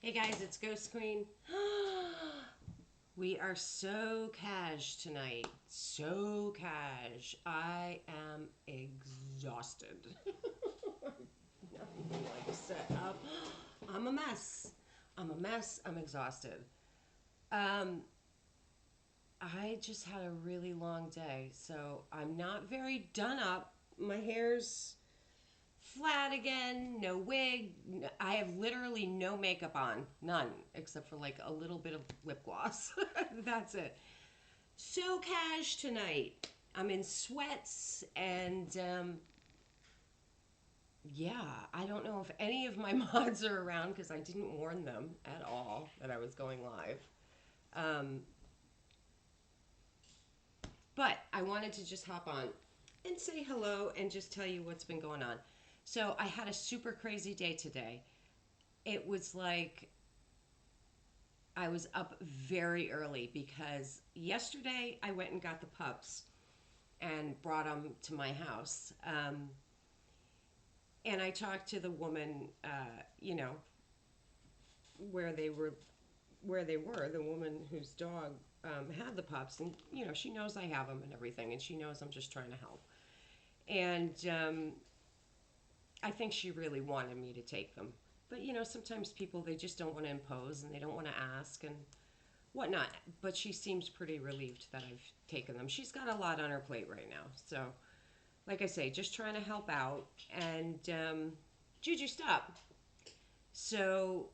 Hey guys, it's Ghost Queen. We are so cash tonight. So cash. I am exhausted. Nothing like set up. I'm a mess. I'm a mess. I'm exhausted. Um, I just had a really long day, so I'm not very done up. My hair's flat again, no wig. I have literally no makeup on, none, except for like a little bit of lip gloss. That's it. So cash tonight. I'm in sweats and yeah, I don't know if any of my mods are around because I didn't warn them at all that I was going live. Um, but I wanted to just hop on and say hello and just tell you what's been going on. So I had a super crazy day today. It was like I was up very early because yesterday I went and got the pups and brought them to my house. And I talked to the woman, where they were, the woman whose dog had the pups, and she knows I have them and everything, and she knows I'm just trying to help. And I think she really wanted me to take them, but sometimes people they just don't want to impose and they don't want to ask and whatnot. But she seems pretty relieved that I've taken them. She's got a lot on her plate right now. So, like I say, just trying to help out. And Juju, stop. So,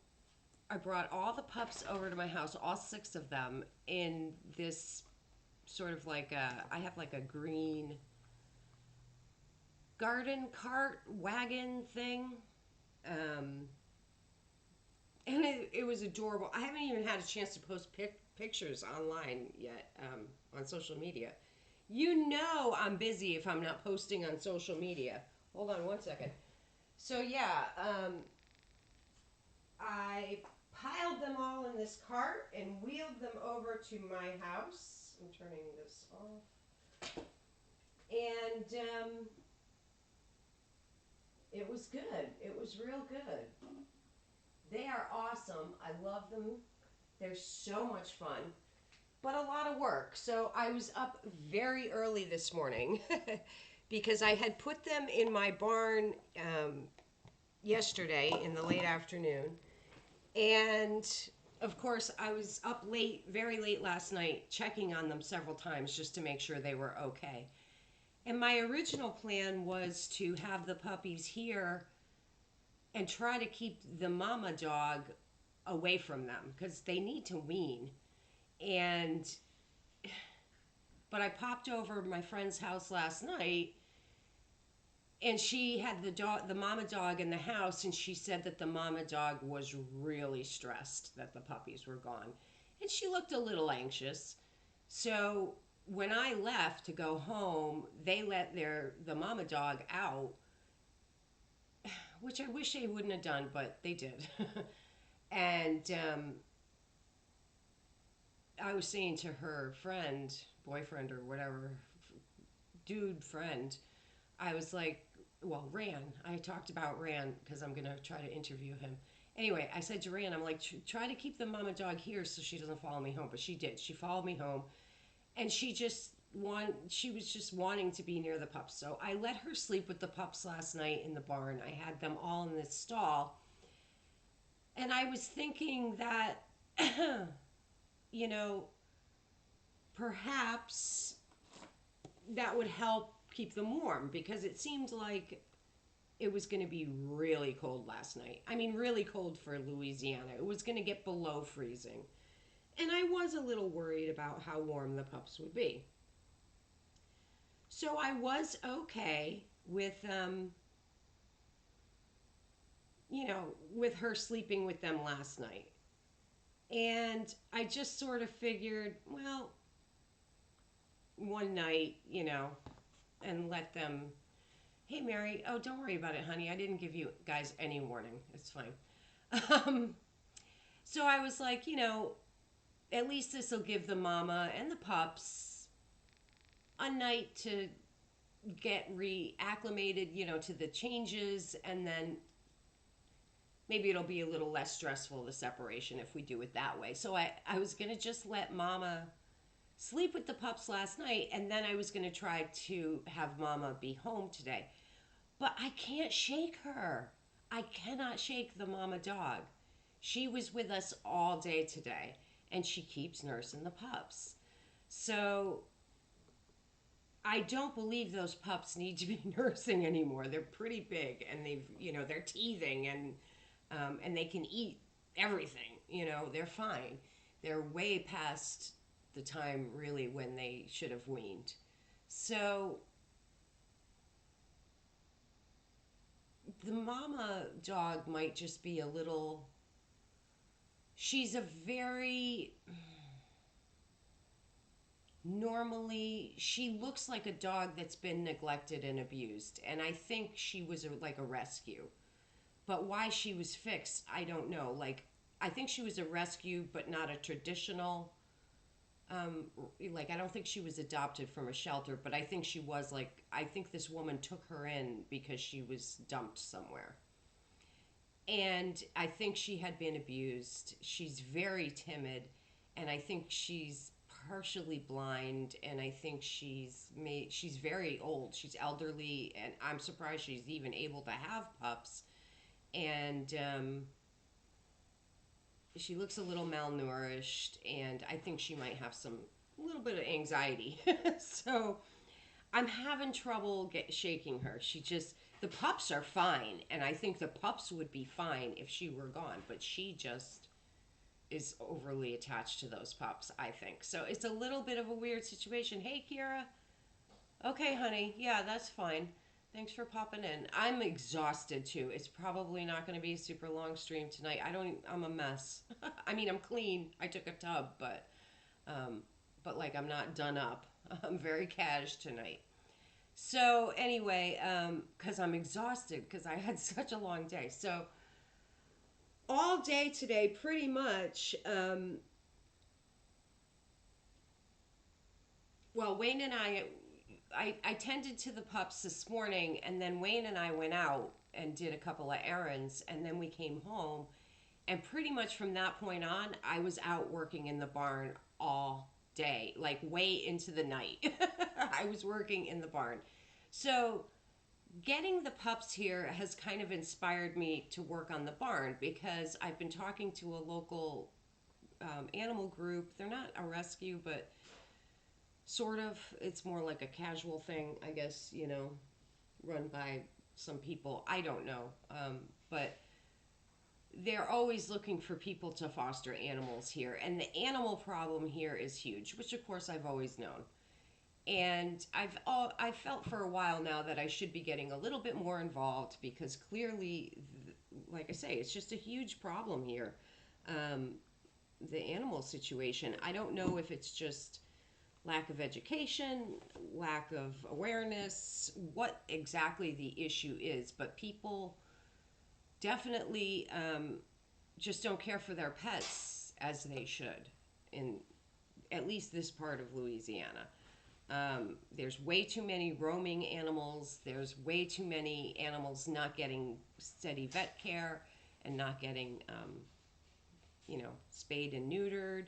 I brought all the pups over to my house, all six of them, in this sort of like I have like a green garden cart wagon thing. Um, and it was adorable. I haven't even had a chance to post pictures online yet, on social media. You know I'm busy if I'm not posting on social media. Hold on one second. So yeah, I piled them all in this cart and wheeled them over to my house. I'm turning this off. And it was good. It was real good. They are awesome. I love them. They're so much fun, but a lot of work. So I was up very early this morning because I had put them in my barn yesterday in the late afternoon. And of course, I was up late, very late last night, checking on them several times just to make sure they were okay. And my original plan was to have the puppies here and try to keep the mama dog away from them because they need to wean. And but I popped over my friend's house last night and she had the mama dog in the house, and she said that the mama dog was really stressed that the puppies were gone, and she looked a little anxious. So when I left to go home, they let the mama dog out, which I wish they wouldn't have done, but they did. And I was saying to her friend, boyfriend, or whatever, dude friend, I was like, well, Ran. I talked about Ran because I'm going to try to interview him. Anyway, I said to Ran, I'm like, try to keep the mama dog here so she doesn't follow me home. But she did. She followed me home, and she was just wanting to be near the pups. So I let her sleep with the pups last night in the barn. I had them all in this stall, and I was thinking that, you know, perhaps that would help keep them warm because it seemed like it was going to be really cold last night. I mean, really cold for Louisiana. It was going to get below freezing. And I was a little worried about how warm the pups would be. So I was okay with, with her sleeping with them last night. And I just sort of figured, well, one night, and let them. Hey, Mary. Oh, don't worry about it, honey. I didn't give you guys any warning. It's fine. Um, so I was like, at least this will give the mama and the pups a night to get reacclimated, to the changes, and then maybe it'll be a little less stressful, the separation, if we do it that way. So I was going to just let Mama sleep with the pups last night, and then I was going to try to have Mama be home today. But I can't shake her. I cannot shake the Mama dog. She was with us all day today, and she keeps nursing the pups. So I don't believe those pups need to be nursing anymore. They're pretty big, and they're teething, and they can eat everything. They're fine. They're way past the time really when they should have weaned. So the mama dog might just be a little. She's a very. Normally, she looks like a dog that's been neglected and abused, and I think she was like a rescue. But why she was fixed, I don't know. Like, I think she was a rescue, but not a traditional. Like, I don't think she was adopted from a shelter, but I think she was like, I think this woman took her in because she was dumped somewhere. And I think she had been abused. She's very timid, and I think she's partially blind, and I think she's very old. She's elderly, and I'm surprised she's even able to have pups. And she looks a little malnourished, and I think she might have a little bit of anxiety. So I'm having trouble shaking her. The pups are fine, and I think the pups would be fine if she were gone, but she just is overly attached to those pups, I think. So it's a little bit of a weird situation. Hey, Kira. Okay, honey. Yeah, that's fine. Thanks for popping in. I'm exhausted too. It's probably not going to be a super long stream tonight. I'm a mess. I mean, I'm clean. I took a tub, but like I'm not done up. I'm very cash tonight. So anyway, because I'm exhausted because I had such a long day. So all day today, pretty much. Well, Wayne and I tended to the pups this morning, and then Wayne and I went out and did a couple of errands, and then we came home. And pretty much from that point on, I was out working in the barn all day, like way into the night. I was working in the barn. So getting the pups here has kind of inspired me to work on the barn because I've been talking to a local animal group. They're not a rescue, but sort of. It's more like a casual thing, I guess, run by some people. I don't know. But they're always looking for people to foster animals here. And the animal problem here is huge, which of course I've always known. And I felt for a while now that I should be getting a little bit more involved because clearly, like I say, it's just a huge problem here. The animal situation. I don't know if it's just lack of education, lack of awareness, what exactly the issue is, but people definitely just don't care for their pets as they should in at least this part of Louisiana. There's way too many roaming animals. There's way too many animals not getting steady vet care and not getting, spayed and neutered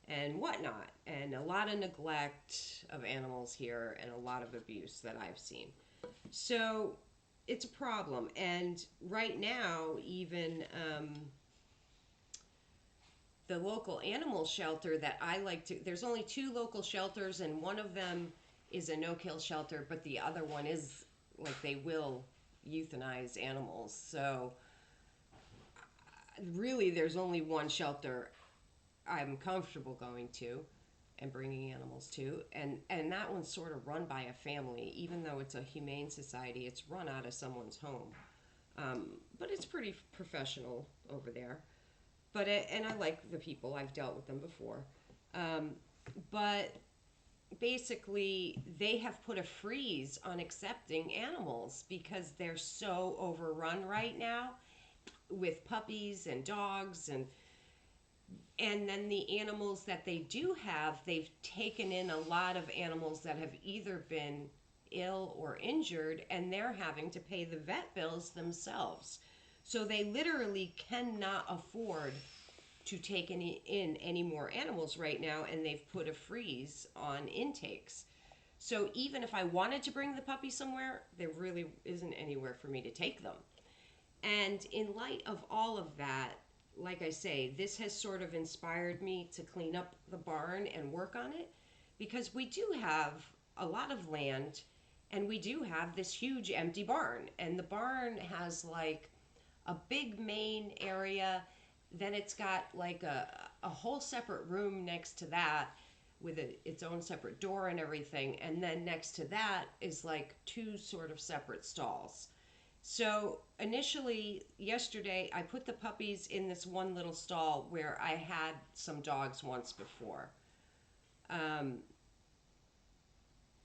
and whatnot. And a lot of neglect of animals here and a lot of abuse that I've seen. So it's a problem. And right now, even the local animal shelter that I like to, there's only 2 local shelters, and one of them is a no-kill shelter, but the other one is like they will euthanize animals. So really, there's only one shelter I'm comfortable going to and bringing animals to, and that one's sort of run by a family. Even though it's a humane society, it's run out of someone's home, but it's pretty professional over there. And I like the people. I've dealt with them before, but basically they have put a freeze on accepting animals because they're so overrun right now with puppies and dogs, and then the animals that they do have, they've taken in a lot of animals that have either been ill or injured, and they're having to pay the vet bills themselves. So they literally cannot afford to take any more animals right now, and they've put a freeze on intakes. So even if I wanted to bring the puppy somewhere, there really isn't anywhere for me to take them. And in light of all of that, like I say, this has sort of inspired me to clean up the barn and work on it, because we do have a lot of land and we do have this huge empty barn. And the barn has like a big main area, then it's got like a whole separate room next to that with its own separate door and everything. And then next to that is like two sort of separate stalls. So initially, yesterday, I put the puppies in this one little stall where I had some dogs once before. Um,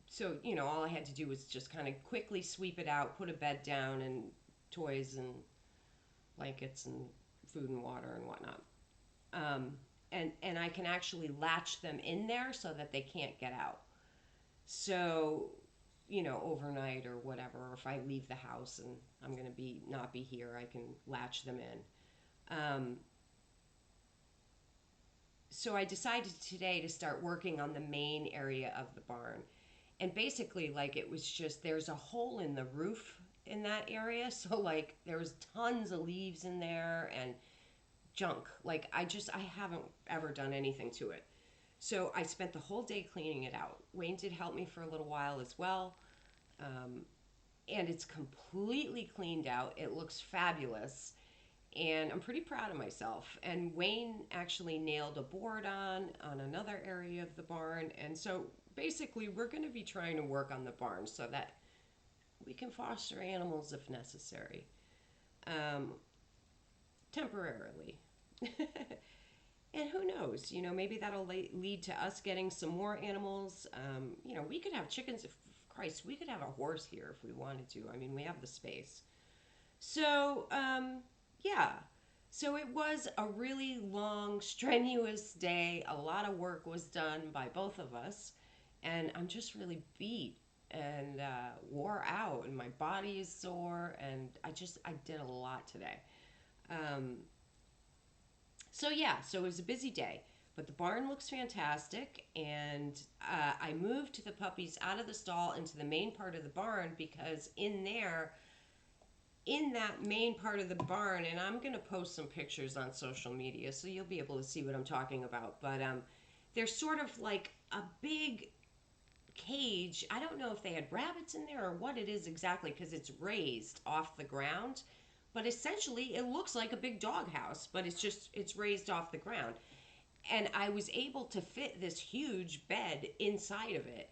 so, all I had to do was just kind of quickly sweep it out, put a bed down, and toys and blankets and food and water and whatnot. Um, and I can actually latch them in there so that they can't get out. So, overnight or whatever, or if I leave the house and I'm going to be not be here, I can latch them in. So I decided today to start working on the main area of the barn. And basically, like, it was just there's a hole in the roof in that area. So, like, there was tons of leaves in there and junk. Like, I haven't ever done anything to it. So I spent the whole day cleaning it out. Wayne did help me for a little while as well. Um, and it's completely cleaned out. It looks fabulous. And I'm pretty proud of myself. And Wayne actually nailed a board on another area of the barn. And so basically, we're going to be trying to work on the barn so that we can foster animals if necessary, um, temporarily. And who knows, maybe that'll lead to us getting some more animals. We could have chickens. If Christ, we could have a horse here if we wanted to. I mean, we have the space. So, yeah. So it was a really long, strenuous day. A lot of work was done by both of us. And I'm just really beat and wore out, and my body is sore. And I did a lot today. Um, so yeah, so it was a busy day, but the barn looks fantastic, and I moved the puppies out of the stall into the main part of the barn because in that main part of the barn, and I'm gonna post some pictures on social media so you'll be able to see what I'm talking about. But there's sort of like a big cage. I don't know if they had rabbits in there or what it is exactly because it's raised off the ground. But essentially, it looks like a big doghouse, but it's raised off the ground. And I was able to fit this huge bed inside of it.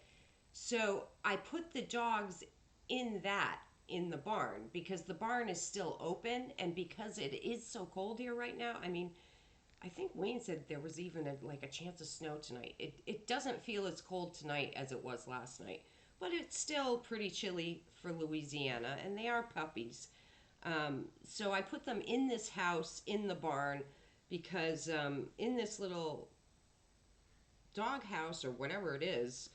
So I put the dogs in the barn because the barn is still open, and because it is so cold here right now. I mean, I think Wayne said there was even a chance of snow tonight. It doesn't feel as cold tonight as it was last night, but it's still pretty chilly for Louisiana, and they are puppies. So I put them in this house in the barn because in this little dog house or whatever it is,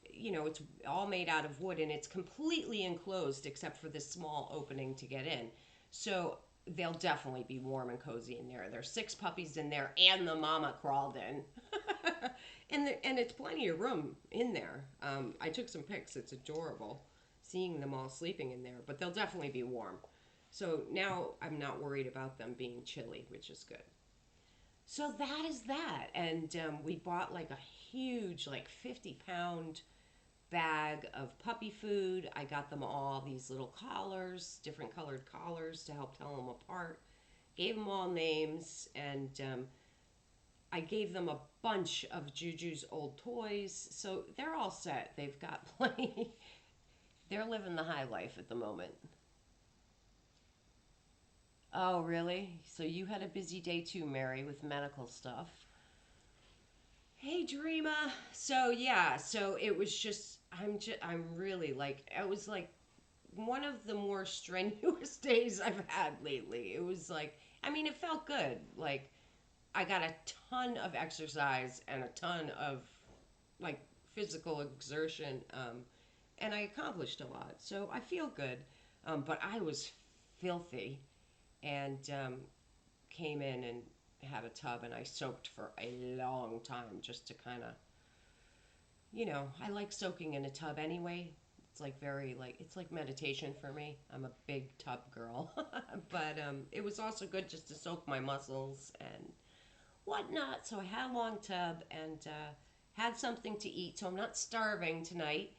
it's all made out of wood and it's completely enclosed except for this small opening to get in. So they'll definitely be warm and cozy in there. There's 6 puppies in there and the mama crawled in. And it's plenty of room in there. I took some pics. It's adorable seeing them all sleeping in there, but they'll definitely be warm. So now I'm not worried about them being chilly, which is good. So that is that. And we bought like a huge, like 50-pound bag of puppy food. I got them all these little collars, different colored collars to help tell them apart. Gave them all names, and I gave them a bunch of Juju's old toys. So they're all set. They've got plenty. They're living the high life at the moment. Oh, really? So you had a busy day too, Mary, with medical stuff. Hey, Dreama. So yeah, so it was just I'm really like it was like one of the more strenuous days I've had lately. It was like I mean, it felt good. Like I got a ton of exercise and a ton of like physical exertion, and I accomplished a lot. So I feel good. But I was filthy. and came in and had a tub, and I soaked for a long time just to kind of, I like soaking in a tub anyway. It's like it's like meditation for me. I'm a big tub girl. But it was also good just to soak my muscles and whatnot. So I had a long tub and had something to eat. So I'm not starving tonight.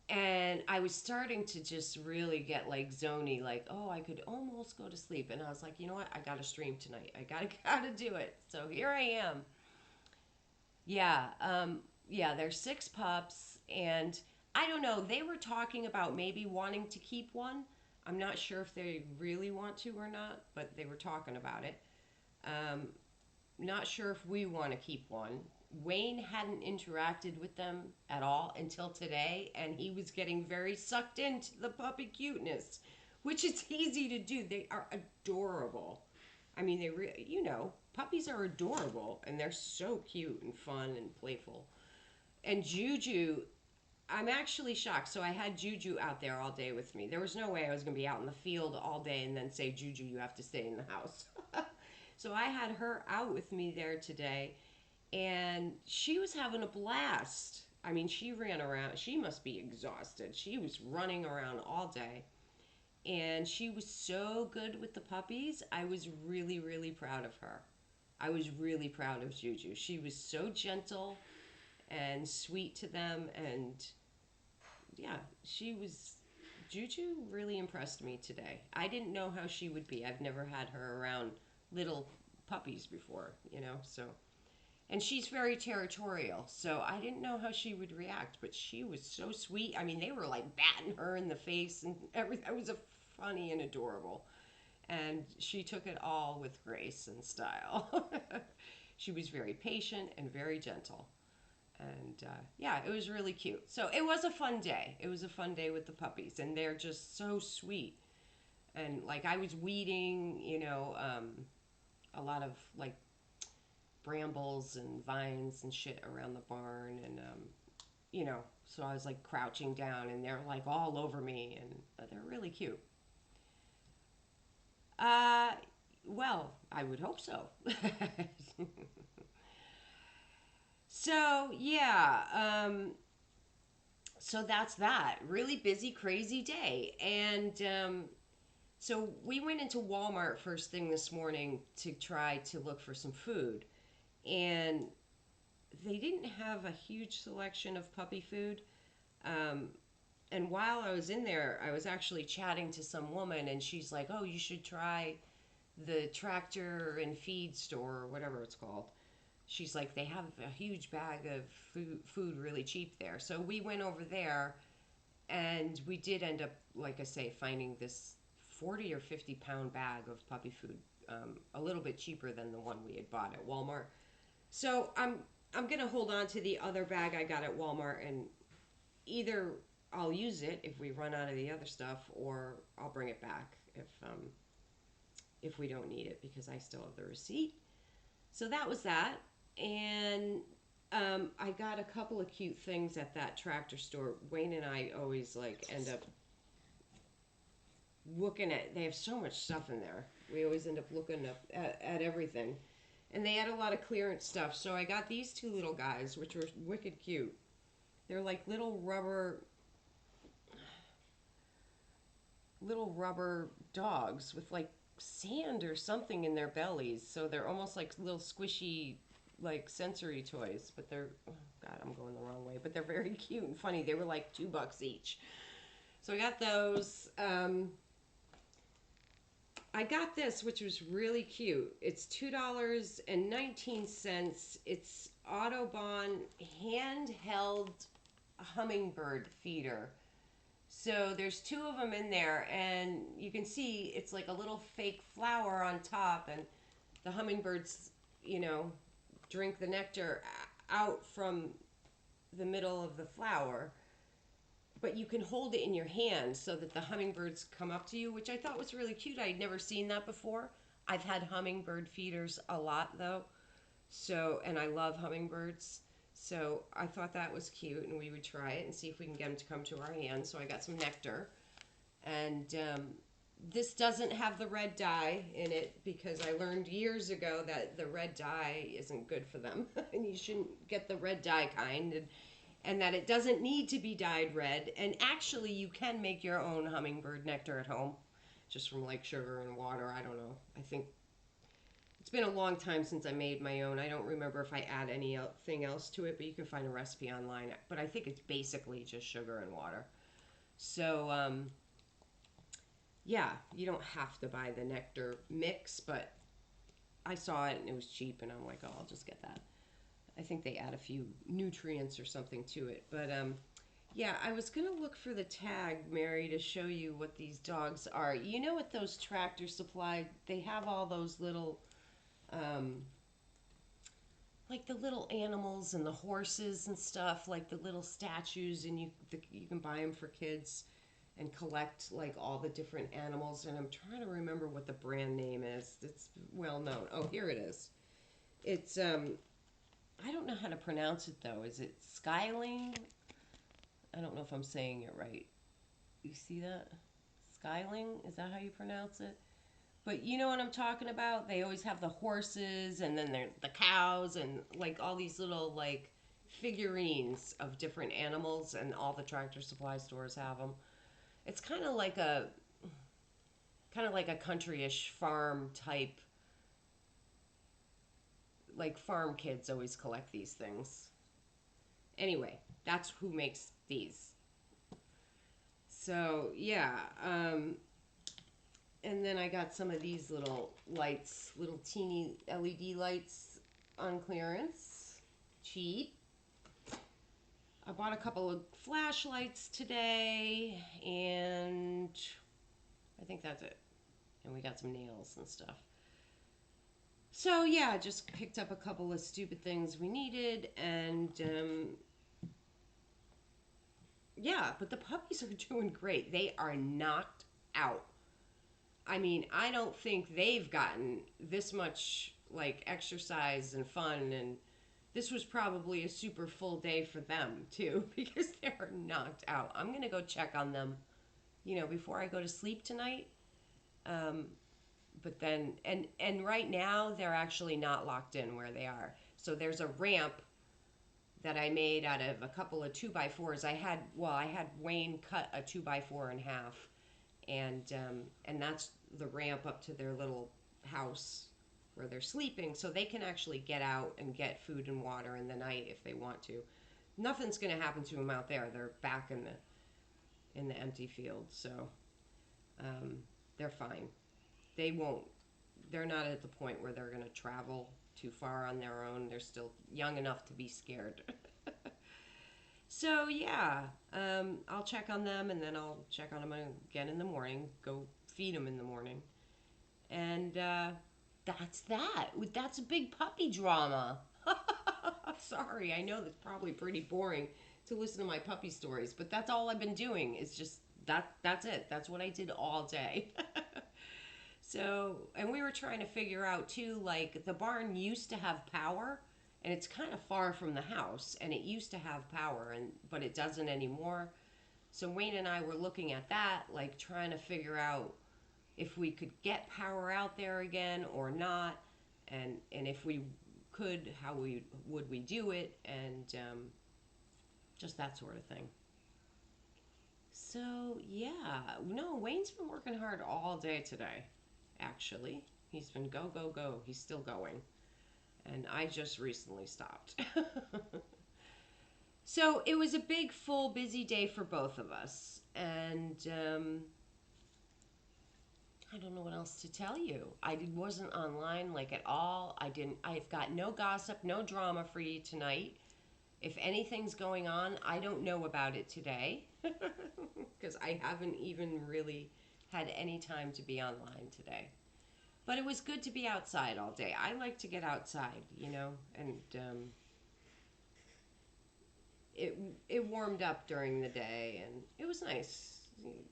And I was starting to just really get like zony, like, oh, I could almost go to sleep. And I was like, you know what? I got to stream tonight. I gotta do it. So here I am. Yeah, yeah, there's six pups, and I don't know. They were talking about maybe wanting to keep one. I'm not sure if they really want to or not, but they were talking about it. Um, Not sure if we want to keep one. Wayne hadn't interacted with them at all until today, and he was getting very sucked into the puppy cuteness, which is easy to do. They are adorable. I mean, puppies are adorable, and they're so cute and fun and playful. And Juju, I'm actually shocked. So I had Juju out there all day with me. There was no way I was going to be out in the field all day and then say, Juju, you have to stay in the house. So I had her out with me there today, and she was having a blast. I mean, she ran around. She must be exhausted. She was running around all day, and she was so good with the puppies. I was really, really proud of her. I was really proud of Juju. She was so gentle and sweet to them, and yeah, she was. Juju really impressed me today. I didn't know how she would be. I've never had her around little puppies before, so. And she's very territorial, so I didn't know how she would react, but she was so sweet. I mean, they were like batting her in the face and everything. It was a funny and adorable. And she took it all with grace and style. She was very patient and very gentle. And yeah, it was really cute. So it was a fun day. It was a fun day with the puppies, and they're just so sweet. And like I was weeding, a lot of like brambles and vines and shit around the barn, and so I was like crouching down, and they're like all over me, and they're really cute. Uh, well, I would hope so. So yeah, so that's that. Really busy, crazy day, and so we went into Walmart first thing this morning to try to look for some food, and they didn't have a huge selection of puppy food. Um, and while I was in there, I was actually chatting to some woman, and she's like, "Oh, you should try the tractor and feed store, or whatever it's called." She's like, "They have a huge bag of food really cheap there." So we went over there, and we did end up, like I say, finding this 40 or 50 pound bag of puppy food, a little bit cheaper than the one we had bought at Walmart. So I'm gonna hold on to the other bag I got at Walmart, and either I'll use it if we run out of the other stuff, or I'll bring it back if we don't need it, because I still have the receipt. So that was that, and I got a couple of cute things at that tractor store. Wayne and I always like end up looking at. They have so much stuff in there. We always end up looking at everything, and they had a lot of clearance stuff. So I got these two little guys, which were wicked cute. They're like little rubber dogs with like sand or something in their bellies. So they're almost like little squishy, like sensory toys. But they're, oh God, I'm going the wrong way. But they're very cute and funny. They were like $2 each. So I got those. I got this, which was really cute. It's $2.19. It's Autobahn handheld hummingbird feeder. So there's two of them in there, and you can see it's like a little fake flower on top, and the hummingbirds, you know, drink the nectar out from the middle of the flower. But you can hold it in your hand so that the hummingbirds come up to you, which I thought was really cute. I'd never seen that before. I've had hummingbird feeders a lot though. So, and I love hummingbirds. So I thought that was cute, and we would try it and see if we can get them to come to our hands. So I got some nectar, and This doesn't have the red dye in it because I learned years ago that the red dye isn't good for them and you shouldn't get the red dye kind, and that it doesn't need to be dyed red. And actually, you can make your own hummingbird nectar at home just from like sugar and water. I don't know. I think it's been a long time since I made my own. I don't remember if I add anything else to it, but you can find a recipe online. But I think it's basically just sugar and water. So, yeah, you don't have to buy the nectar mix, but I saw it and it was cheap, and I'm like, oh, I'll just get that. I think they add a few nutrients or something to it. But yeah, I was gonna look for the tag, Mary, to show you what these dogs are. You know, at those Tractor Supply, they have all those little, um, like the little animals and the horses and stuff, like the little statues, and you can buy them for kids and collect like all the different animals. And I'm trying to remember what the brand name is. It's well known. Oh, here it is. It's I don't know how to pronounce it though. Is it Skyling? I don't know if I'm saying it right. You see that? Skyling? Is that how you pronounce it? But you know what I'm talking about? They always have the horses and then the cows and like all these little like figurines of different animals, and all the Tractor Supply stores have them. It's kind of like a countryish farm type, like farm kids always collect these things. Anyway, that's who makes these. So yeah, and then I got some of these little lights, little teeny LED lights on clearance, cheap. I bought a couple of flashlights today, and I think that's it. And we got some nails and stuff. So yeah, just picked up a couple of stupid things we needed, and yeah, but the puppies are doing great. They are knocked out. I mean, I don't think they've gotten this much like exercise and fun, and this was probably a super full day for them too because they're knocked out. I'm gonna go check on them, before I go to sleep tonight. Um, but then, and right now they're actually not locked in where they are. So there's a ramp that I made out of a couple of 2x4s. I had Wayne cut a 2x4 in half, and that's the ramp up to their little house where they're sleeping, so they can actually get out and get food and water in the night if they want to. Nothing's going to happen to them out there. They're back in the empty field, so they're fine. They won't. They're not at the point where they're going to travel too far on their own. They're still young enough to be scared. So yeah, I'll check on them, and then I'll check on them again in the morning. Go feed them in the morning, and that's that. That's a big puppy drama. Sorry, I know that's probably pretty boring to listen to my puppy stories, but that's all I've been doing. Is just that. That's it. That's what I did all day. So, and we were trying to figure out too, like the barn used to have power, and it's kind of far from the house, and it used to have power, but it doesn't anymore. So Wayne and I were looking at that, like trying to figure out if we could get power out there again or not, and if we could, how would we do it, and just that sort of thing. So yeah, no, Wayne's been working hard all day today. Actually, he's been go go go. He's still going, and I just recently stopped. So it was a big, full, busy day for both of us, and I don't know what else to tell you. Wasn't online like at all. I didn't. I've got no gossip, no drama for you tonight. If anything's going on, I don't know about it today because I haven't even really had any time to be online today. But it was good to be outside all day. I like to get outside, and it it warmed up during the day, and it was nice.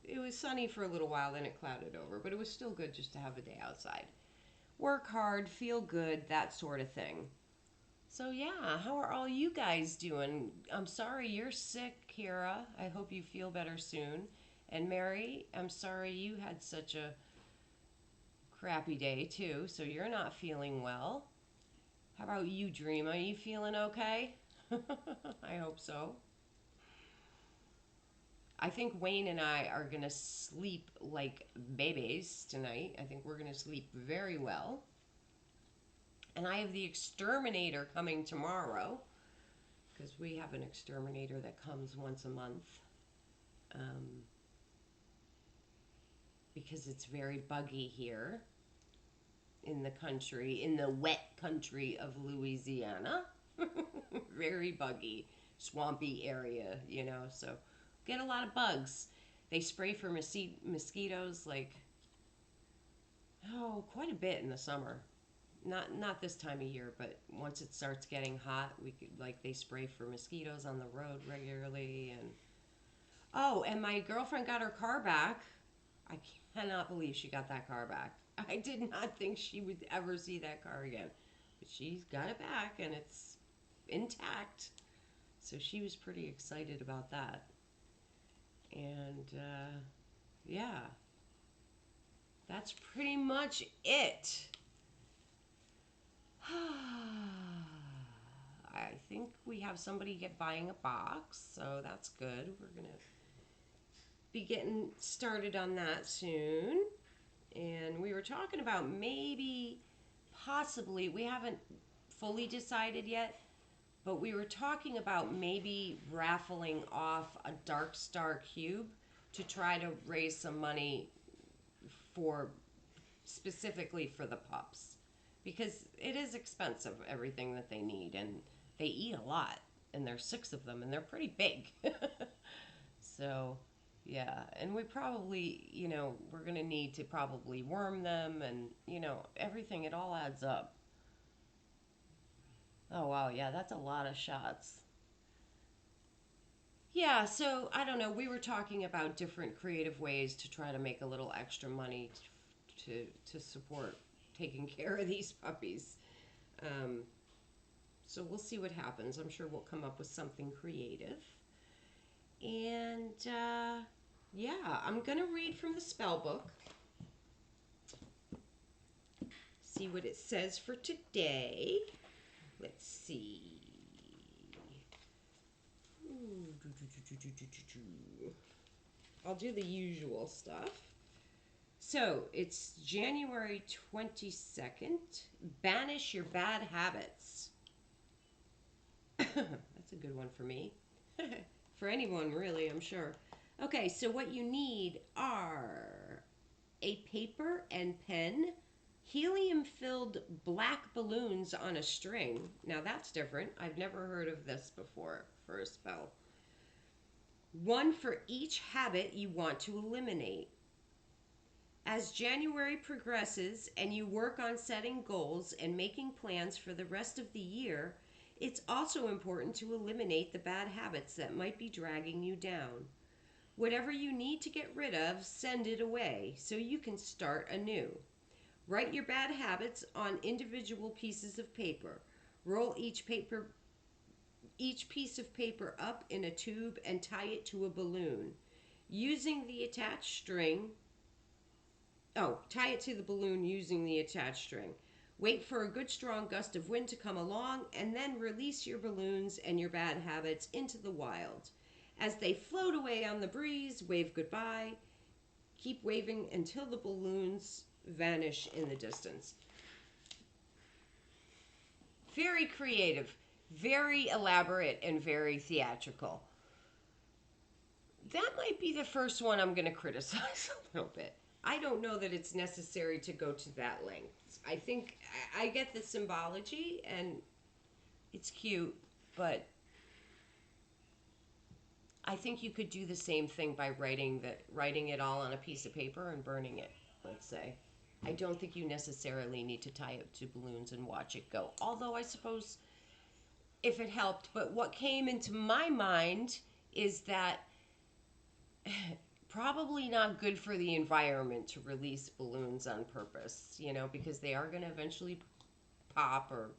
It was sunny for a little while, then it clouded over, but it was still good just to have a day outside. Work hard, feel good, that sort of thing. So yeah, how are all you guys doing? I'm sorry you're sick, Kira. I hope you feel better soon. And Mary, I'm sorry you had such a crappy day too, so you're not feeling well. How about you, Dream? Are you feeling okay? I hope so. I think Wayne and I are going to sleep like babies tonight. I think we're going to sleep very well. And I have the exterminator coming tomorrow because we have an exterminator that comes once a month um, because it's very buggy here in the country, in the wet country of Louisiana. Very buggy, swampy area, so get a lot of bugs. They spray for mosquitoes like, oh, quite a bit in the summer. Not this time of year, but once it starts getting hot, we could, like, they spray for mosquitoes on the road regularly. And oh, and my girlfriend got her car back. I cannot believe she got that car back. I did not think she would ever see that car again, but she's got it back and it's intact. So she was pretty excited about that. And yeah, that's pretty much it. I think we have somebody buying a box, so that's good. We're gonna be getting started on that soon. And we were talking about maybe, possibly, we haven't fully decided yet, but we were talking about maybe raffling off a Dark Star cube to try to raise some money for, specifically for the pups, because it is expensive, everything that they need, and they eat a lot, and there's 6 of them and they're pretty big. So yeah, and we probably, we're gonna need to probably worm them, and everything, it all adds up. Oh wow, yeah, that's a lot of shots. Yeah, so I don't know, we were talking about different creative ways to try to make a little extra money to support taking care of these puppies. Um, so we'll see what happens. I'm sure we'll come up with something creative. And yeah, I'm going to read from the spell book, see what it says for today. Let's see. I'll do the usual stuff. So it's January 22nd. Banish your bad habits. That's a good one for me. For anyone, really, I'm sure. Okay, so what you need are a paper and pen, helium filled black balloons on a string. Now that's different. I've never heard of this before for a spell. One for each habit you want to eliminate. As January progresses and you work on setting goals and making plans for the rest of the year, it's also important to eliminate the bad habits that might be dragging you down. Whatever you need to get rid of, send it away so you can start anew. Write your bad habits on individual pieces of paper. Roll each piece of paper up in a tube and tie it to a balloon. Using the attached string, tie it to the balloon using the attached string. Wait for a good strong gust of wind to come along and then release your balloons and your bad habits into the wild. As they float away on the breeze, wave goodbye. Keep waving until the balloons vanish in the distance. Very creative, very elaborate, and very theatrical. That might be the first one I'm going to criticize a little bit. I don't know that it's necessary to go to that length. I think I get the symbology and it's cute, but I think you could do the same thing by writing it all on a piece of paper and burning it, let's say. I don't think you necessarily need to tie it to balloons and watch it go. Although I suppose if it helped, but what came into my mind is that probably not good for the environment to release balloons on purpose, because they are going to eventually pop or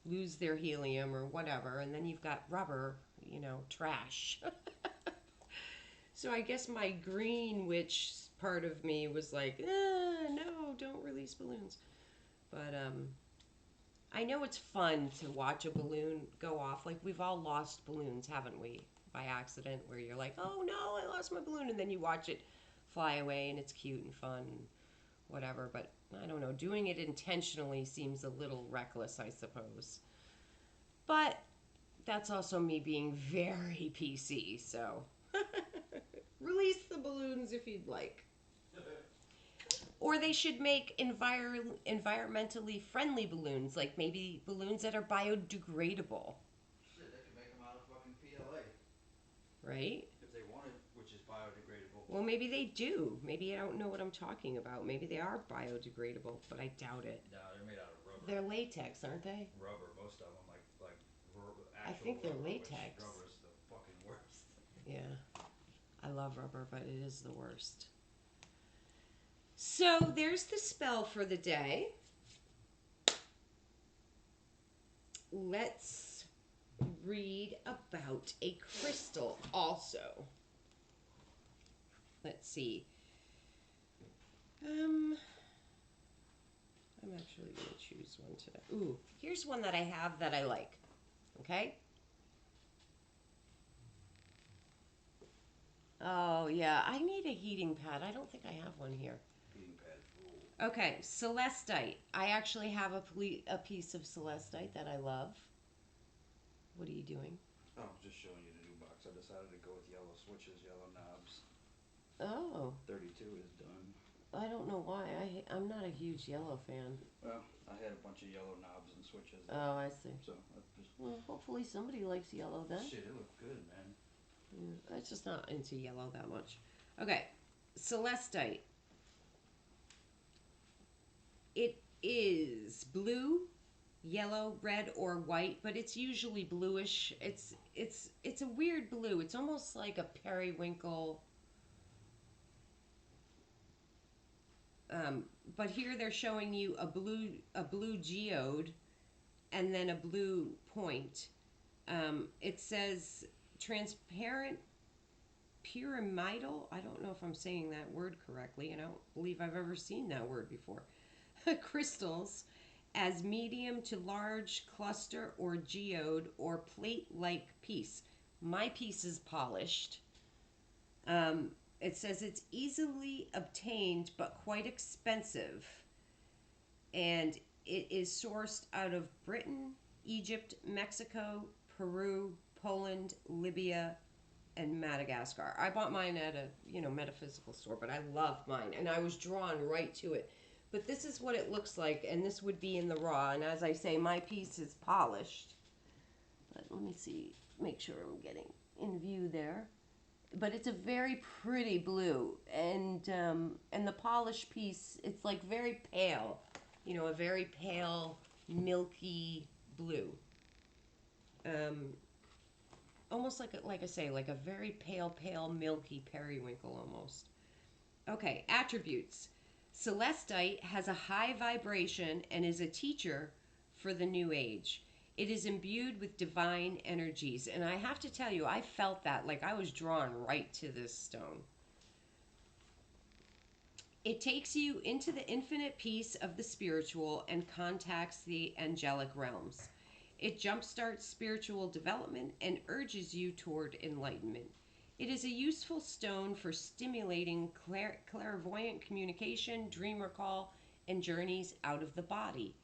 lose their helium or whatever, and then you've got rubber, trash. So I guess my green witch part of me was like, no, don't release balloons. But I know it's fun to watch a balloon go off. Like we've all lost balloons, haven't we? By accident, where you're like, oh no, I lost my balloon, and then you watch it fly away, and it's cute and fun, and whatever. But I don't know, doing it intentionally seems a little reckless, I suppose. But that's also me being very PC, so release the balloons if you'd like. Or they should make environmentally friendly balloons, like maybe balloons that are biodegradable, Shit, they could make them out of fucking PLA right? if they wanted, which is biodegradable. Well, maybe they do. Maybe I don't know what I'm talking about. Maybe they are biodegradable, but I doubt it. No, they're made out of rubber. They're latex, aren't they? Rubber, most of them, like I actual think they're rubber, which latex. rubber is the fucking worst. Yeah. I love rubber, but it is the worst. So there's the spell for the day. Let's read about a crystal also. Let's see. I'm actually going to choose one today. Ooh, here's one that I have that I like. Okay? Oh, yeah. I need a heating pad. I don't think I have one here. Heating pads rule. Okay, celestite. I actually have a piece of celestite that I love. What are you doing? Oh, I was just showing you the new box. I decided to go with yellow switches, yellow knobs. Oh, 32 is done. I don't know why. I'm not a huge yellow fan. Well, I had a bunch of yellow knobs and switches. Oh, I see. So I just. Well, hopefully somebody likes yellow then. Shit, it looked good, man. Yeah, I'm just not into yellow that much. Okay, celestite. It is blue, yellow, red, or white, but it's usually bluish. It's a weird blue. It's almost like a periwinkle. Um, but here they're showing you a blue geode and then a blue point. It says transparent pyramidal. I don't know if I'm saying that word correctly, and I don't believe I've ever seen that word before. Crystals as medium to large cluster or geode or plate like piece. My piece is polished. Um, it says it's easily obtained but quite expensive, and it is sourced out of Britain, Egypt, Mexico, Peru, Poland, Libya, and Madagascar. I bought mine at a metaphysical store, but I love mine, and I was drawn right to it. But this is what it looks like, and this would be in the raw. And as I say, my piece is polished. But let me see, make sure I'm getting in view there. But it's a very pretty blue, and the polished piece, it's like very pale, a very pale, milky blue. Um, Almost like I say, like a very pale, milky periwinkle almost. Okay, attributes. Celestite has a high vibration and is a teacher for the new age. It is imbued with divine energies. And I have to tell you, I felt that. Like I was drawn right to this stone. It takes you into the infinite peace of the spiritual and contacts the angelic realms. It jumpstarts spiritual development and urges you toward enlightenment. It is a useful stone for stimulating clairvoyant communication, dream recall, and journeys out of the body.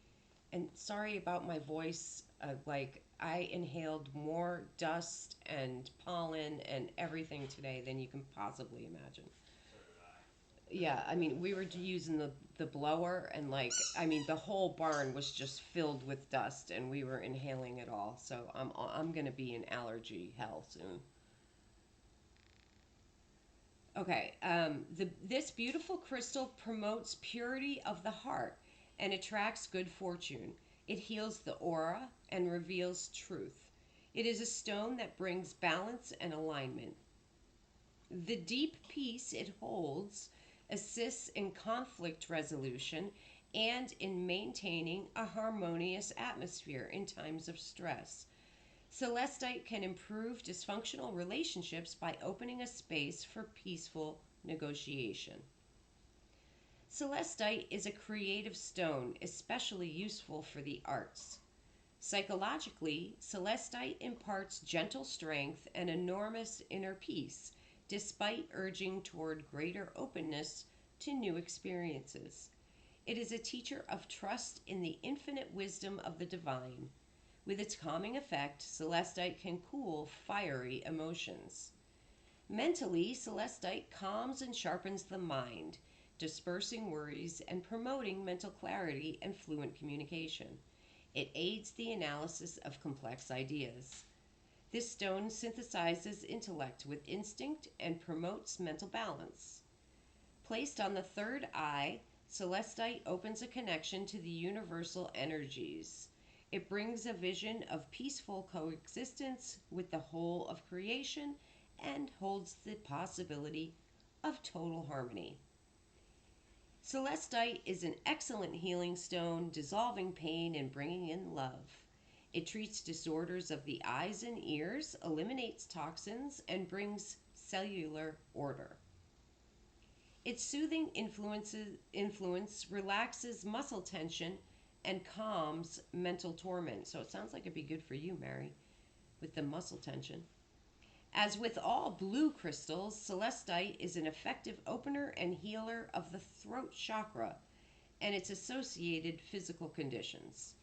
And sorry about my voice. Like, I inhaled more dust and pollen and everything today than you can possibly imagine. So did I. Yeah, I mean, we were using the blower, and the whole barn was just filled with dust, and we were inhaling it all. So I'm gonna be in allergy hell soon. Okay, this beautiful crystal promotes purity of the heart and attracts good fortune. It heals the aura and reveals truth. It is a stone that brings balance and alignment. The deep peace it holds assists in conflict resolution and in maintaining a harmonious atmosphere in times of stress. Celestite can improve dysfunctional relationships by opening a space for peaceful negotiation. Celestite is a creative stone, especially useful for the arts. Psychologically, celestite imparts gentle strength and enormous inner peace, despite urging toward greater openness to new experiences. It is a teacher of trust in the infinite wisdom of the divine. With its calming effect, celestite can cool fiery emotions. Mentally, celestite calms and sharpens the mind, dispersing worries and promoting mental clarity and fluent communication. It aids the analysis of complex ideas. This stone synthesizes intellect with instinct and promotes mental balance. Placed on the third eye, celestite opens a connection to the universal energies. It brings a vision of peaceful coexistence with the whole of creation and holds the possibility of total harmony. Celestite is an excellent healing stone, dissolving pain and bringing in love. It treats disorders of the eyes and ears, eliminates toxins, and brings cellular order. Its soothing influence relaxes muscle tension and calms mental torment. So it sounds like it'd be good for you, Mary, with the muscle tension. As with all blue crystals, celestite is an effective opener and healer of the throat chakra and its associated physical conditions.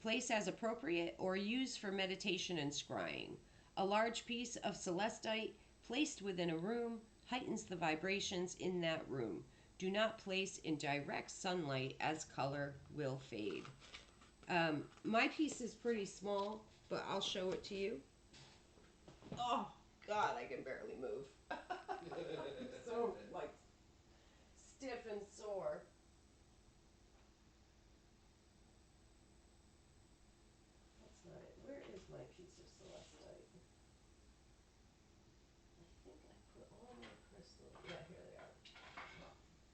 Place as appropriate or use for meditation and scrying. A large piece of celestite placed within a room heightens the vibrations in that room. Do not place in direct sunlight as color will fade. My piece is pretty small, but I'll show it to you. Oh, God, I can barely move. I'm so, like, stiff and sore. That's not it. Where is my piece of celestite? I think I put all my crystals. Yeah, here they are.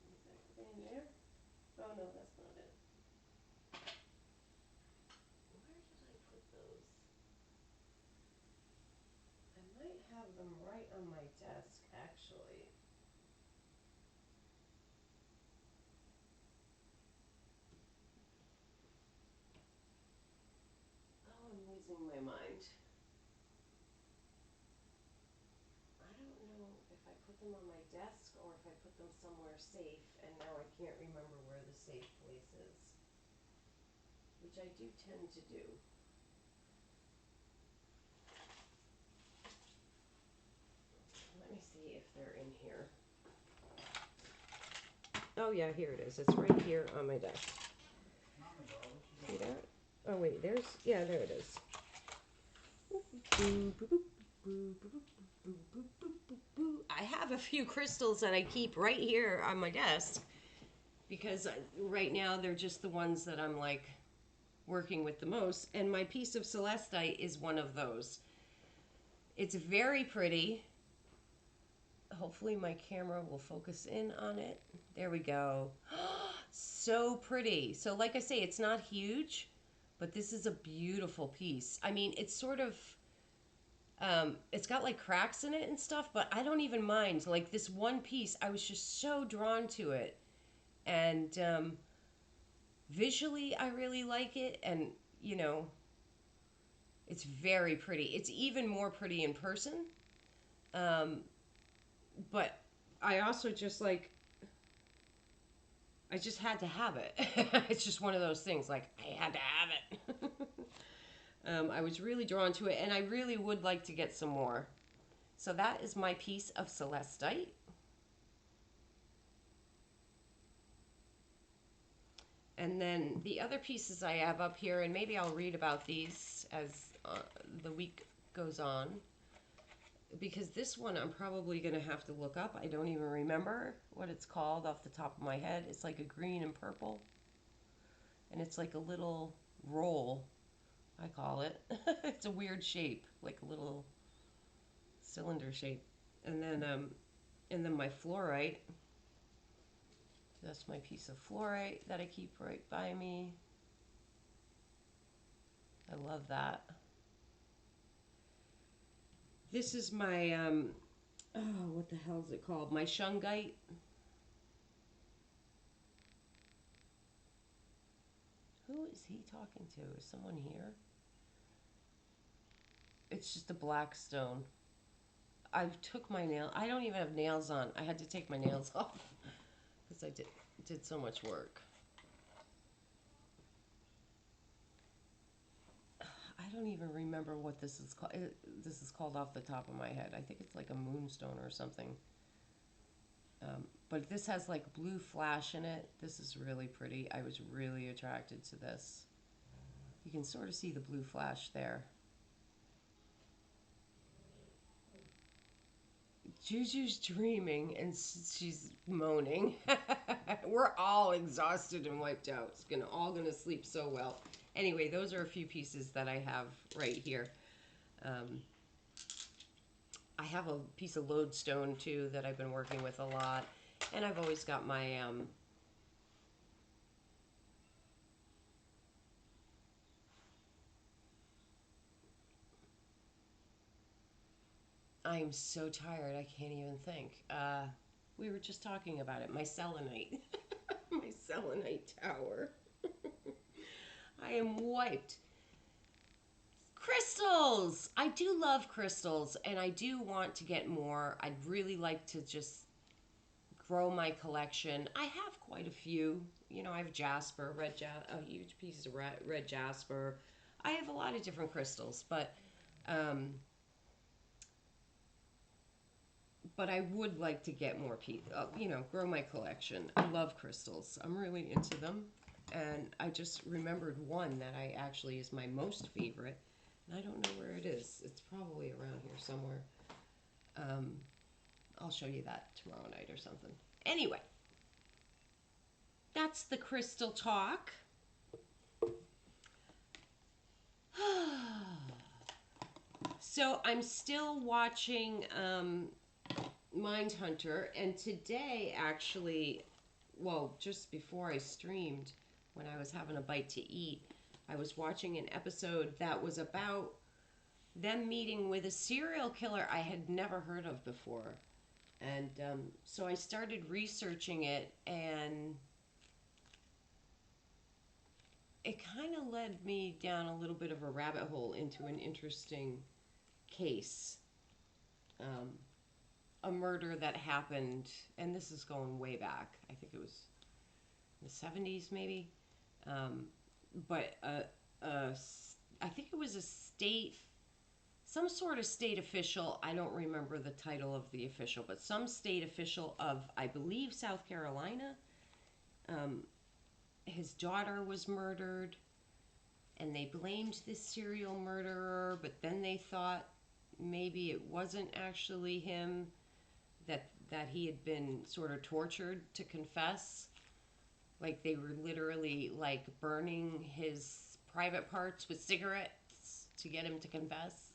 Is that in there? Oh, no, that's not it. Where did I put those? I might have them right on my desk, actually. Oh, I'm losing my mind. I don't know if I put them on my desk or if I put them somewhere safe, and now I can't remember where the safe place is, which I do tend to do. Let me see if they're in here. Oh yeah, here it is. It's right here on my desk. See that? Oh wait, there it is. I have a few crystals that I keep right here on my desk because right now they're just the ones that I'm like working with the most, and my piece of celestite is one of those. It's very pretty. Hopefully my camera will focus in on it. There we go. So pretty. So like I say, it's not huge, but this is a beautiful piece. I mean, it's sort of it's got like cracks in it and stuff, but I don't even mind. Like this one piece, I was just so drawn to it. And visually, I really like it. And, you know, it's very pretty. It's even more pretty in person. But I also just like, I just had to have it. It's just one of those things, like, I had to have it. I was really drawn to it, and I really would like to get some more. So that is my piece of celestite. And then the other pieces I have up here, and maybe I'll read about these as the week goes on, because this one I'm probably going to have to look up. I don't even remember what it's called off the top of my head. It's like a green and purple, and it's like a little roll, I call it. It's a weird shape, like a little cylinder shape. And then my fluorite. That's my piece of fluorite that I keep right by me. I love that. This is my, oh, what the hell is it called? My shungite. Who is he talking to? Is someone here? It's just a black stone. I took my nail. I don't even have nails on. I had to take my nails off because I did so much work. I don't even remember what this is called. This is called off the top of my head. I think it's like a moonstone or something. But this has like blue flash in it. This is really pretty. I was really attracted to this. You can sort of see the blue flash there. Juju's dreaming and she's moaning. We're all exhausted and wiped out. It's all gonna sleep so well. Anyway, those are a few pieces that I have right here. Um, I have a piece of lodestone too that I've been working with a lot, and I've always got my I am so tired I can't even think. We were just talking about it. My selenite, my selenite tower. I am wiped. Crystals! I do love crystals and I do want to get more. I'd really like to just grow my collection. I have quite a few. You know, I have jasper, a huge piece of red jasper. I have a lot of different crystals, um, but I would like to get more grow my collection. I love crystals. I'm really into them. And I just remembered one that I actually is my most favorite. And I don't know where it is. It's probably around here somewhere. Um, I'll show you that tomorrow night or something. Anyway, that's the crystal talk. So I'm still watching Mindhunter, and today actually, well, just before I streamed, when I was having a bite to eat, I was watching an episode that was about them meeting with a serial killer I had never heard of before. And so I started researching it, and it kind of led me down a little bit of a rabbit hole into an interesting case. Um, a murder that happened, and this is going way back. I think it was the 70s, maybe. Um, but I think it was a state, some sort of state official. I don't remember the title of the official, but some state official of, I believe, South Carolina. Um, his daughter was murdered, and they blamed this serial murderer, but then they thought maybe it wasn't actually him, that he had been sort of tortured to confess. Like they were literally like burning his private parts with cigarettes to get him to confess.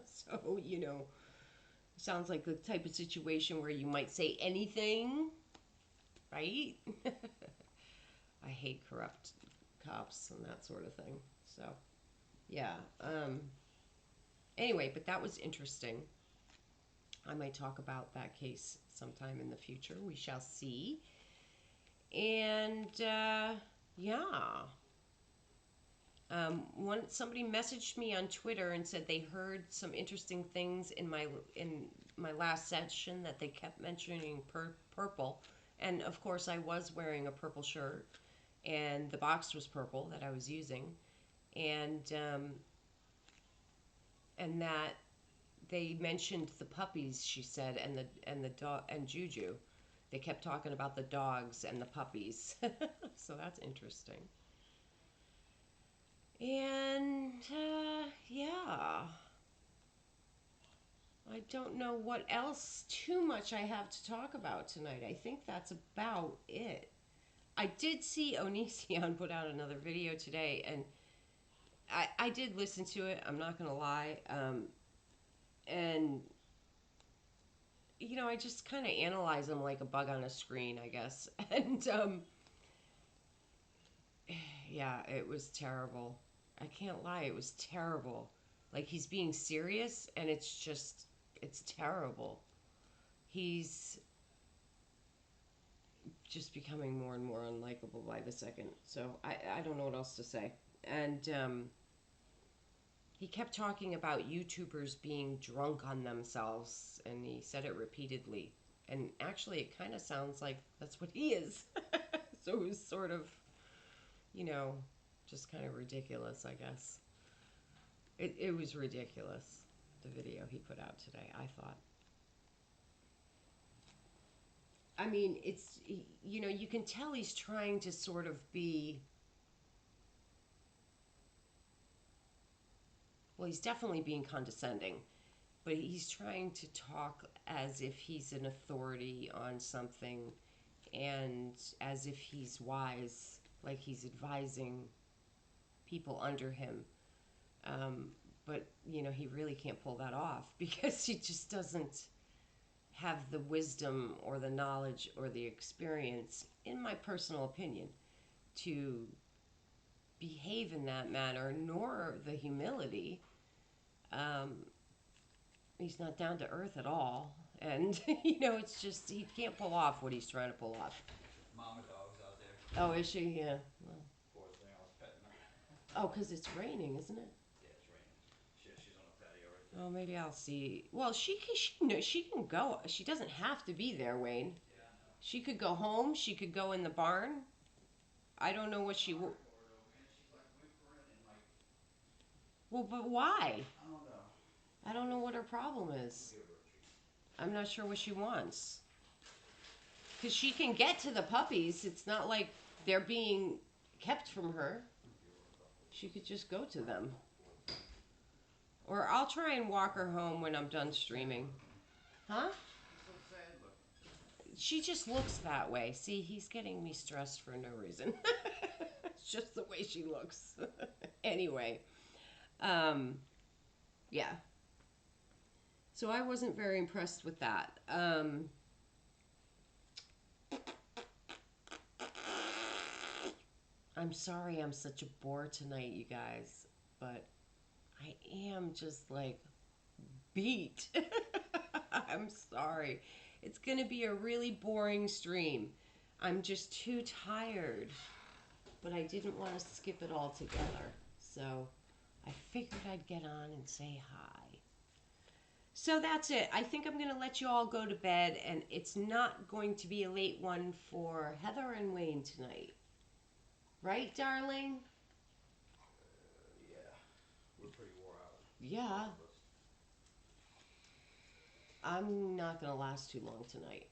So, sounds like the type of situation where you might say anything, right? I hate corrupt cops and that sort of thing. So, yeah. Anyway, but that was interesting. I might talk about that case sometime in the future. We shall see. And yeah, somebody messaged me on Twitter and said they heard some interesting things in my last session that they kept mentioning purple, and of course I was wearing a purple shirt, and the box was purple that I was using, and that they mentioned the puppies. She said, and the dog and Juju. They kept talking about the dogs and the puppies. So that's interesting. And yeah, I don't know what else too much I have to talk about tonight. I think that's about it. I did see Onision put out another video today, and I did listen to it. I'm not gonna lie, and I just kind of analyze them like a bug on a screen, I guess. And yeah, it was terrible. I can't lie, it was terrible. Like he's being serious, and it's terrible. He's just becoming more and more unlikable by the second. So I don't know what else to say. And he kept talking about YouTubers being drunk on themselves, and he said it repeatedly. And actually, it kind of sounds like that's what he is. So it was sort of, you know, just kind of ridiculous, I guess. It was ridiculous, the video he put out today, I thought. I mean, you know, you can tell he's trying to sort of be, well, he's definitely being condescending, but he's trying to talk as if he's an authority on something and as if he's wise, like he's advising people under him. Um, but, you know, he really can't pull that off because he just doesn't have the wisdom or the knowledge or the experience, in my personal opinion, to behave in that manner, nor the humility. Um, he's not down to earth at all. And, you know, it's just, he can't pull off what he's trying to pull off. Mama dog's out there. Oh, is she? Yeah. Well, Poor thing, I was petting her. oh, because it's raining, isn't it? Yeah, it's raining. She's on a patio right there. Oh, maybe I'll see. Well, she can go. She doesn't have to be there, Wayne. Yeah, I know. She could go home. She could go in the barn. I don't know what she will. She's like whimpering and like, Well, but why? I don't know. I don't know what her problem is. Give her a treat. I'm not sure what she wants. Because she can get to the puppies. It's not like they're being kept from her. She could just go to them. Or I'll try and walk her home when I'm done streaming. Huh? She's so sad looking. She just looks that way. See, he's getting me stressed for no reason. It's just the way she looks. Anyway, yeah. So I wasn't very impressed with that. I'm sorry I'm such a bore tonight, you guys, but I am just like beat. I'm sorry. It's going to be a really boring stream. I'm just too tired. But I didn't want to skip it all together. So I figured I'd get on and say hi. So that's it. I think I'm going to let you all go to bed, and it's not going to be a late one for Heather and Wayne tonight. Right, darling? Yeah, we're pretty wore out. Yeah. I'm not going to last too long tonight.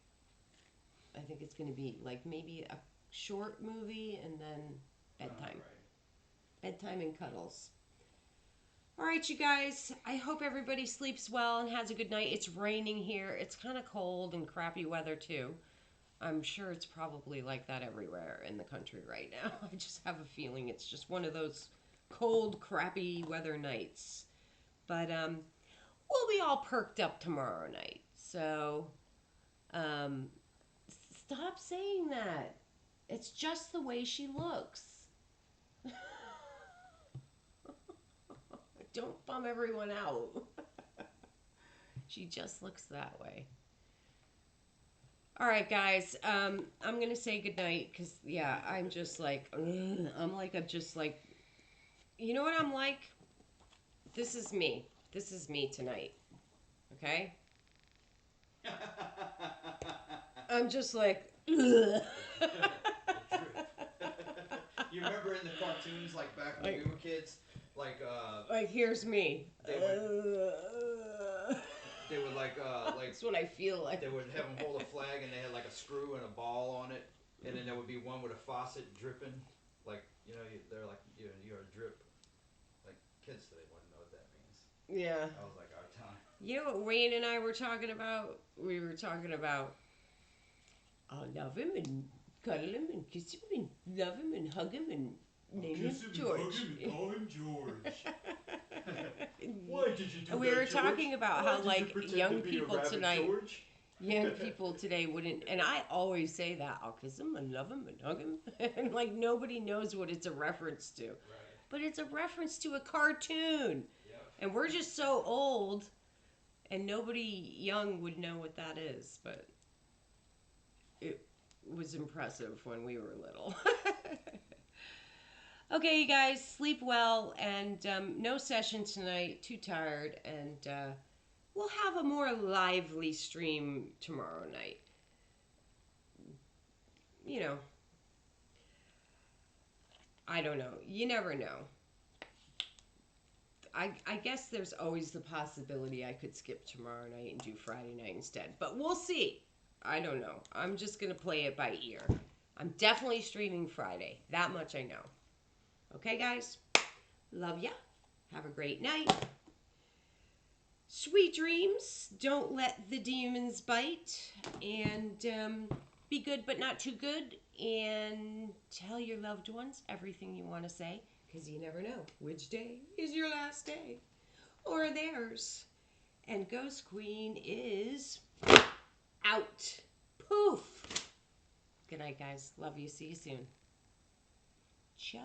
I think it's going to be like maybe a short movie and then bedtime. Right. Bedtime and cuddles. All right, you guys. I hope everybody sleeps well and has a good night. It's raining here. It's kind of cold and crappy weather, too. I'm sure it's probably like that everywhere in the country right now. I just have a feeling it's just one of those cold, crappy weather nights. But we'll be all perked up tomorrow night. So stop saying that. It's just the way she looks. Don't bum everyone out. She just looks that way. All right, guys. I'm gonna say goodnight because yeah, I'm just like I'm just like, you know what I'm like? This is me. This is me tonight. Okay. I'm just like. You remember in the cartoons, like back when we were kids, like here's me. They would like That's what I feel like. they would have them hold a flag and they had like a screw and a ball on it, and then there would be one with a faucet dripping, like they're like you're a drip. Like kids today wouldn't know what that means. Yeah. I was like our time. You know what Wayne and I were talking about? We were talking about I'll love him and cuddle him and kiss him and love him and hug him and name him George. Hug him and call him George. Why did you do We that, were George? talking about Why how did you like pretend young to be a people rabbit, tonight, George? young people today wouldn't, and I always say that I'll kiss him and love him and hug him, and like nobody knows what it's a reference to, Right. but it's a reference to a cartoon. Yep. And we're just so old, and nobody young would know what that is, but it was impressive when we were little. Okay, you guys, sleep well, and no session tonight. Too tired, and we'll have a more lively stream tomorrow night. You know, I don't know. You never know. I guess there's always the possibility I could skip tomorrow night and do Friday night instead. But we'll see. I don't know. I'm just going to play it by ear. I'm definitely streaming Friday. That much I know. Okay, guys? Love ya. Have a great night. Sweet dreams. Don't let the demons bite. And be good but not too good. And tell your loved ones everything you want to say. Because you never know which day is your last day. Or theirs. And Ghost Queen is out. Poof. Good night, guys. Love you. See you soon. Ciao.